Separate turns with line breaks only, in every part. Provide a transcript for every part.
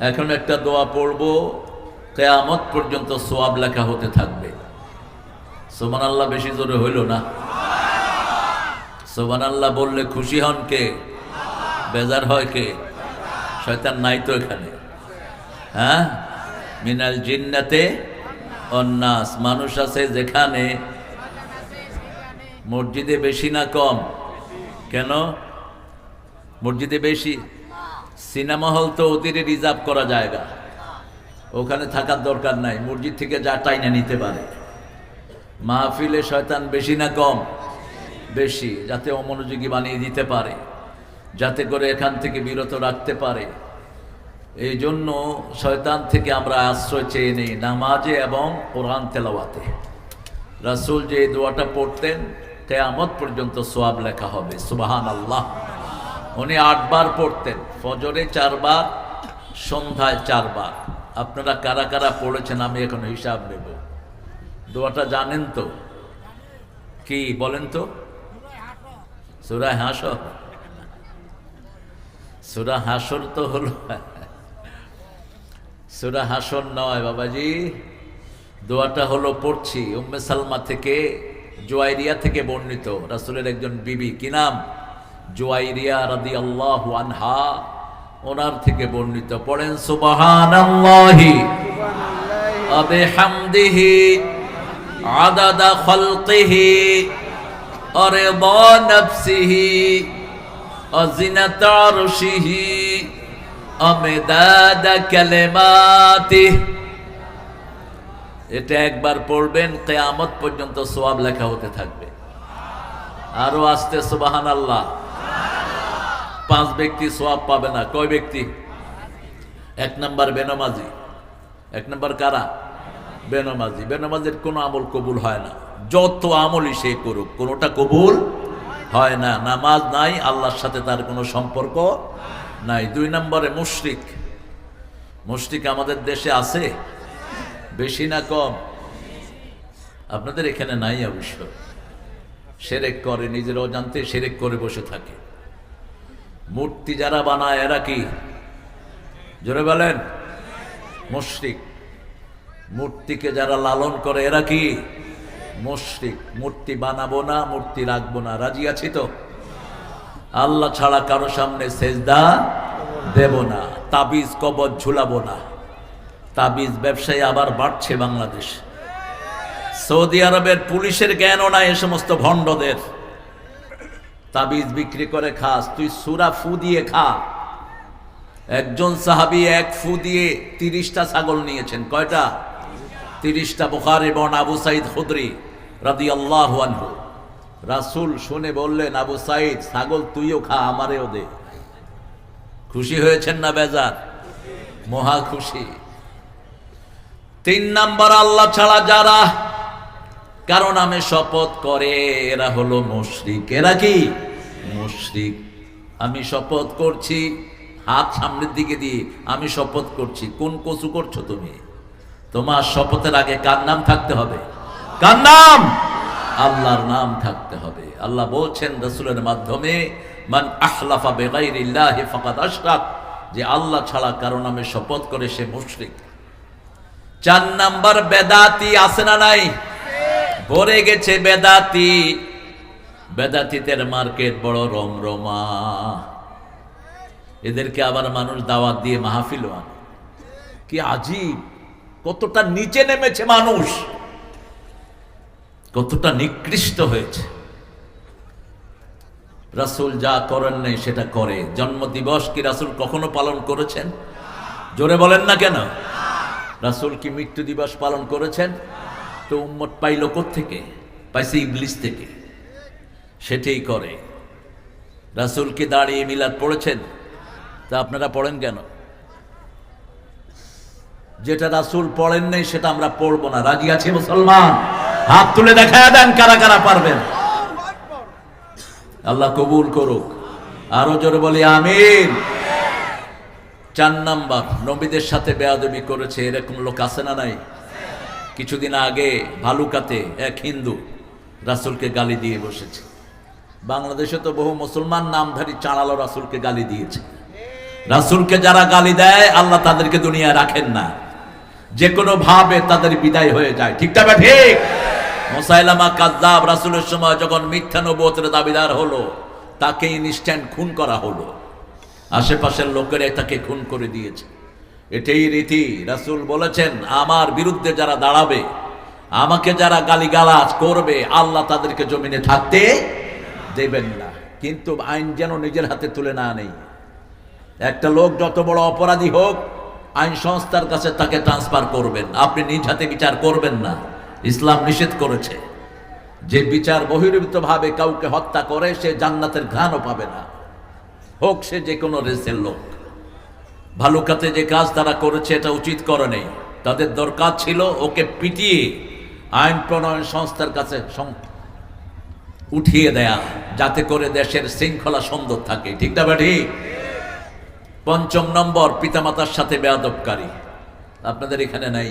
এখন একটা দোয়া পড়বো, কিয়ামত পর্যন্ত সওয়াব লেখা হতে থাকবে। সুবহানাল্লাহ বেশি জোরে হইল না? সুবহানাল্লাহ বললে খুশি হন কে? বেজার হয় কে? শয়তান নাই তো এখানে? হ্যাঁ, মিনাল জিন্নাতে ওয়ান নাস। মানুষ আছে যেখানে। মসজিদে বেশি না কম? কেন মসজিদে বেশি? সিনেমা হল তো ওদের রিজার্ভ করা জায়গা, ওখানে থাকার দরকার নাই, মসজিদ থেকে যা টাইনে নিতে পারে। মাহফিলে শয়তান বেশি না কম? বেশি, যাতে অমনোযোগী বানিয়ে দিতে পারে, যাতে করে এখান থেকে বিরত রাখতে পারে। এই জন্য শয়তান থেকে আমরা আশ্রয় চেয়ে নেই নামাজে এবং কোরআন তেলাওয়াতে। রাসূল যে দোয়াটা পড়তেন, কিয়ামত পর্যন্ত সওয়াব লেখা হবে। সুবহানাল্লাহ। উনি 8 বার পড়তেন, ফজরে 4 বার, সন্ধ্যায় 4 বার। আপনারা কারা কারা পড়েছেন আমি এখন হিসাব নেব। দোয়াটা জানেন তো? কি বলেন তো? সূরা হাশর। সূরা হাশর তো হলো, সূরা হাশর নয় বাবাজি। দোয়াটা হলো পড়ছি উম্মে সালমা থেকে, জুয়াইরিয়া থেকে বর্ণিত, রাসূলের একজন বিবি। কি নাম? জুয়াইরিয়া রাদিয়াল্লাহু আনহা, ওনার থেকে বর্ণিত। পড়েন সুবহানাল্লাহি ওয়া বিহামদিহি আদাদা খালকিহি ওয়া রিদা নাফসিহি ওয়া জিনাতা আরশিহি ওয়া মিদাদা কালিমাতিহি। এটা একবার পড়বেন, কিয়ামত পর্যন্ত সওয়াব লেখা হতে থাকবে। আরো আসতে সুবহানাল্লাহ। 5 ব্যক্তি সওয়াব পাবে না। কয় ব্যক্তি? 1 নাম্বার বেনামাজি। 1 নাম্বার কারা? বেনামাজি। বেনামাজির কোনো আমল কবুল হয় না, যত আমলই সে করুক কোনোটা কবুল হয় না। নামাজ নাই, আল্লাহর সাথে তার কোনো সম্পর্ক নাই। 2 নম্বরে মুশরিক। মুশরিক আমাদের দেশে আছে বেশি না কম? আপনাদের এখানে নাই অবশ্য। শিরক করে, নিজের অজান্তে শিরক করে বসে থাকে। মূর্তি যারা বানায় এরা কি? জোরে বলেন। মুশরিক। মূর্তিকে যারা লালন করে এরা কি? মুশরিক। মূর্তি বানাবো না, মূর্তি রাখবো না, রাজি আছি তো? আল্লাহ ছাড়া কারো সামনে সেজদা দেব না, তাবিজ কবজ ঝুলাবো না। তাবিজ ব্যবসায়ী আবার বাড়ছে বাংলাদেশ। সৌদি আরবের পুলিশের জ্ঞানও নাই এ সমস্ত ভণ্ডদের। তাবিজ বিক্রি করে খাস, তুই সূরা ফু দিয়ে খা। একজন সাহাবী 1 ফু দিয়ে 30টা ছাগল নিয়েছেন। কয়টা? 30টা। বুখারী বর্ণনা, আবু সাঈদ খুদরি রাদিয়াল্লাহু আনহু। রাসূল শুনে বললেন, আবু সাঈদ ছাগল তুইও খা, আমারেও দে। খুশি হয়েছেন না বেজার? মহা খুশি। 3 নাম্বার, আল্লাহ ছাড়া যারা কারো নামে শপথ করে এরা হলো মুশরিক। এরা কি? মুশরিক। আমি শপথ করছি, হাত সামনের দিকে দিয়ে আমি শপথ করছি। কোন কসু করছো তুমি? তোমার শপথের আগে কার নাম থাকতে হবে? কার নাম? আল্লাহর নাম থাকতে হবে। আল্লাহ বলছেন রাসূলের মাধ্যমে, মান আহলাফা বিগাইরিল্লাহি ফাকাদ আশরাক, যে আল্লাহ ছাড়া কারো নামে শপথ করে সে মুশরিক। 4 নাম্বার বেদাতি। আছে না নাই? ভরে গেছে বেদাতি। বেদাতিদের মার্কেট বড় রমরমা। এদেরকে আবার মানুষ দাওয়াত দিয়ে মাহফিল আনে। কি আজীব! কতটা নিচে নেমেছে মানুষ, কতটা নিকৃষ্ট হয়েছে। রাসূল যা করেন নাই সেটা করে। জন্মদিবস কি রাসূল কখনো পালন করেছেন? জোরে বলেন না কেন? রাসূল কি মৃত্যু দিবস পালন করেছেন? তো উম্মত পাইল কোত্থেকে? পাইছে ইবলিস থেকে। সেটাই করে। রাসূল কি দাঁড়িয়ে মিলাদ পড়েছেন? তা আপনারা পড়েন কেন? যেটা রাসূল পড়েন নাই সেটা আমরা পড়বো না। রাজি আছে মুসলমান? হাত তুলে দেখায় দেন কারা কারা পারবেন। আল্লাহ কবুল করুক। আরো জোরে বলি আমিন। 4 নাম্বার, নবীদের সাথে বেয়াদবি করেছে। এরকম লোক আছে না নাই? কিছুদিন আগে ভালুকাতে এক হিন্দু রাসূলকে গালি দিয়ে বসেছে। বাংলাদেশে তো বহু মুসলমান নামধারী চাঁড়ালো রাসূলকে গালি দিয়েছে। রাসূলকে যারা গালি দেয় আল্লাহ তাদেরকে দুনিয়ায় রাখেন না, যে কোনো ভাবে তাদের বিদায় হয়ে যায়। ঠিক না ঠিক? মুসাইলামা কাযযাব রাসূলের সময় যখন মিথ্যা নবুয়তের দাবিদার হলো, তাকে ইনস্ট্যান্ট খুন করা হলো। আশেপাশের লোকেরা তাকে খুন করে দিয়েছে। এটাই রীতি। রাসূল বলেছেন, আমার বিরুদ্ধে যারা দাঁড়াবে, আমাকে যারা গালিগালাজ করবে, আল্লাহ তাদেরকে জমিনে থাকতে দেবেন না। কিন্তু আইন যেন নিজের হাতে তুলে না নেই। একটা লোক যত বড় অপরাধী হোক, আইন সংস্থার কাছে তাকে ট্রান্সফার করবেন, আপনি নিজ হাতে বিচার করবেন না। ইসলাম নিষেধ করেছে যে বিচার বহির্ভূত ভাবে কাউকে হত্যা করে সে জান্নাতের ঘ্রাণও পাবে না, হোক সে যে কোনো রেসের লোক। ভালুকাতে যে কাজ তারা করেছে এটা উচিত করে নেই। তাদের দরকার ছিল ওকে পিটিয়ে আইন প্রণয়ন সংস্থার কাছে উঠিয়ে দেয়া, যাতে করে দেশের শৃঙ্খলা সুন্দর থাকে। ঠিক না ঠিক? ৫ম নম্বর, পিতামাতার সাথে বেয়াদবকারী। আপনাদের এখানে নাই,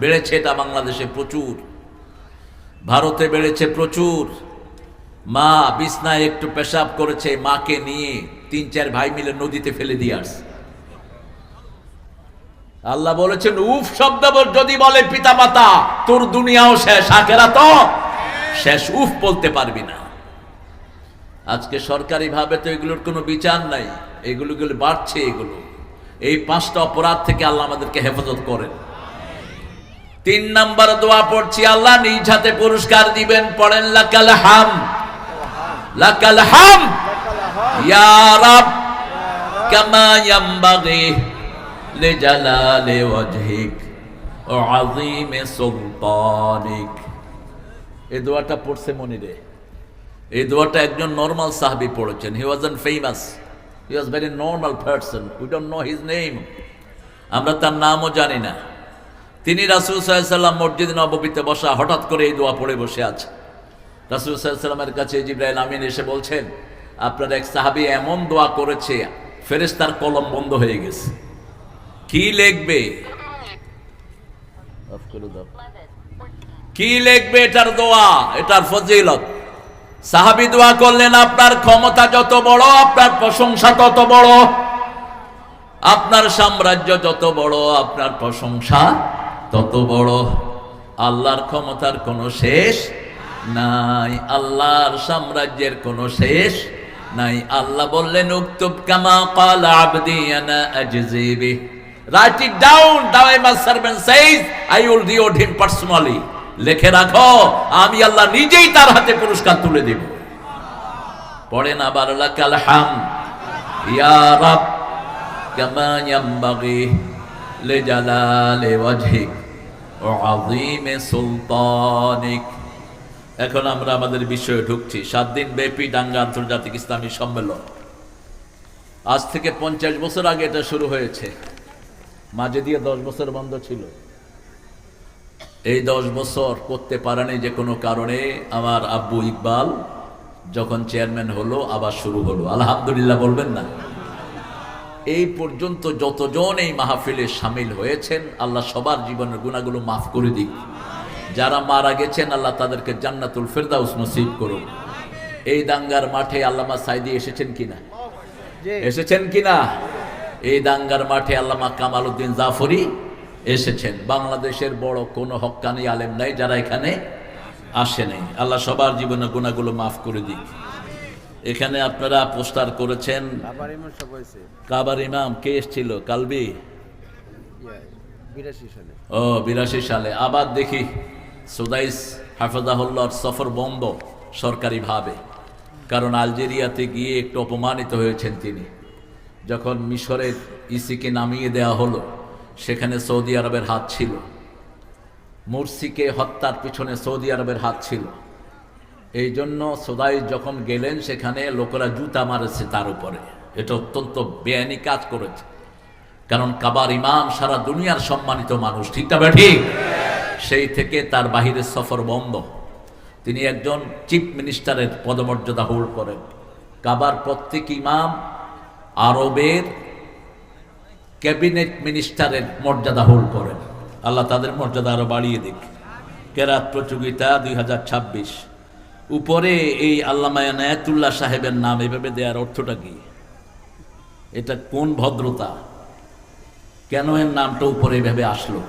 বেড়েছে এটা বাংলাদেশে প্রচুর, ভারতে বেড়েছে প্রচুর। মা বিছনায় একটু পেশাব করেছে, মাকে নিয়ে ৩-৪ ভাই মিলে নদীতে ফেলে দিয়ে আসছে। আল্লাহ বলেছেন, উফ শব্দ যদি বলে পিতামাতা, তোর দুনিয়াও শেষ, আখিরাতও শেষ, উফ বলতে পারবি না। আজকে সরকারি ভাবে তো এগুলোর কোনো বিচার নাই, এগুলো বাড়ছে। এগুলো এই 5টা অপরাধ থেকে আল্লাহ আমাদেরকে হেফাজত করেন। 3 নাম্বার দোয়া পড়ছি, আল্লাহ নিজ হাতে পুরস্কার দিবেন। পড়েন লাকাল হাম, লাকাল হাম ইয়া রাব কামা ইয়ামবাগি লিজালালি ওয়াজহিক ওয়া আযীমি সুলতানিক। এই দোয়াটা পড়ছে মনিরে। এই দোয়াটা একজন নরমাল সাহাবী পড়েছেন। He wasn't famous, he was very normal person, we don't know his name, আমরা তার নামও জানি না। তিনি রাসূল সাল্লাল্লাহু আলাইহি ওয়াসাল্লাম মসজিদ নববীতে বসা, হঠাৎ করে এই দোয়া পড়ে বসে আছে। রাসূল সাল্লাল্লাহু আলাইহি ওয়াসাল্লামের কাছে জিবরাইল আমিন এসে বলছেন, আপনার এক সাহাবী এমন দোয়া করেছে, ফেরেশতার কলম বন্ধ হয়ে গেছে। কি লিখবে? কি লিখবে এটার দোয়া, এটার ফজিলত? সাহাবী দোয়া করলেন, আপনার ক্ষমতা যত বড়, আপনার প্রশংসা তত বড়, আপনার সাম্রাজ্য যত বড়, আপনার প্রশংসা তত বড়। আল্লাহর ক্ষমতার কোনো শেষ নাই, আল্লাহর সাম্রাজ্যের কোনো শেষ নাই। আল্লাহ বললেন, উকতুব কামা ক্বালা আবদি আনা আজজি বিহি, right it down, now my servant says I will reward him personally. লিখে রাখো, আমি আল্লাহ নিজেই তার হাতে পুরস্কার তুলে দেব। পড়েন আবার, লাকাল হাম ইয়া রাব কামা ইয়ামবাগি লিজালালি ওয়াজহিক ওয়া আযীমি সুলতানিক। এখন আমরা আমাদের বিষয়ে ঢুকছি। 7 দিন ব্যাপী ডাঙ্গা আন্তর্জাতিক ইসলামী সম্মেলন। আজ থেকে 50 বছর আগে এটা শুরু হয়েছে, মাঝে দিয়ে 10 বছর বন্ধ ছিল। এই 10 বছর করতে পারেনি যে কোনো কারণে। আমার আব্বু ইকবাল যখন চেয়ারম্যান হলো, আবার শুরু হলো। আলহামদুলিল্লাহ বলবেন না? এই পর্যন্ত যতজন এই মাহফিলে শামিল হয়েছেন, আল্লাহ সবার জীবনের গুনাহগুলো মাফ করে দিক। যারা মারা গেছেন, আল্লাহ তাদেরকে জান্নাতুল ফেরদাউস নসিব করুন। এই দাঙ্গার মাঠে আল্লামা সাইদি এসেছেন কিনা? এসেছেন কিনা? এই দাঙ্গার মাঠে আল্লামা কামাল উদ্দিন জাফরি এসেছেন। বাংলাদেশের বড় কোনো হক্কানি আলেম নাই যারা এখানে আসে নাই। আল্লাহ সবার জীবনের গুনাহগুলো মাফ করে দিক। এখানে আপনারা পোস্টার করেছেন, কাবার ইমাম কে এসেছিল? কালবি 82 সালে। আবার দেখি সুদাইস হাফেজাহুল্লাহর সফর বন্ধ সরকারিভাবে, কারণ আলজেরিয়াতে গিয়ে একটু অপমানিত হয়েছেন তিনি। যখন মিশরের ইসিকে নামিয়ে দেওয়া হলো, সেখানে সৌদি আরবের হাত ছিল। মুরসিকে হত্যার পিছনে সৌদি আরবের হাত ছিল। এই জন্য সুদাইস যখন গেলেন, সেখানে লোকেরা জুতা মারেছে তার উপরে। এটা অত্যন্ত বেআইনি কাজ করেছে, কারণ কাবার ইমাম সারা দুনিয়ার সম্মানিত মানুষ। ঠিক না ঠিক? সেই থেকে তার বাহিরের সফর বন্ধ। তিনি একজন চিফ মিনিস্টারের পদমর্যাদা হোল্ড করেন। কাবার প্রত্যেক ইমাম আরবের ক্যাবিনেট মিনিস্টারের মর্যাদা হোল্ড করেন। আল্লাহ তাদের মর্যাদা আরো বাড়িয়ে দিক। কেরাত প্রতিযোগিতা 2026। উপরে এই আল্লামা ইনায়েতুল্লাহ সাহেবের নাম এভাবে দেওয়ার অর্থটা কি? এটা কোন ভদ্রতা? কেন এর নামটা উপরে এভাবে আসলো?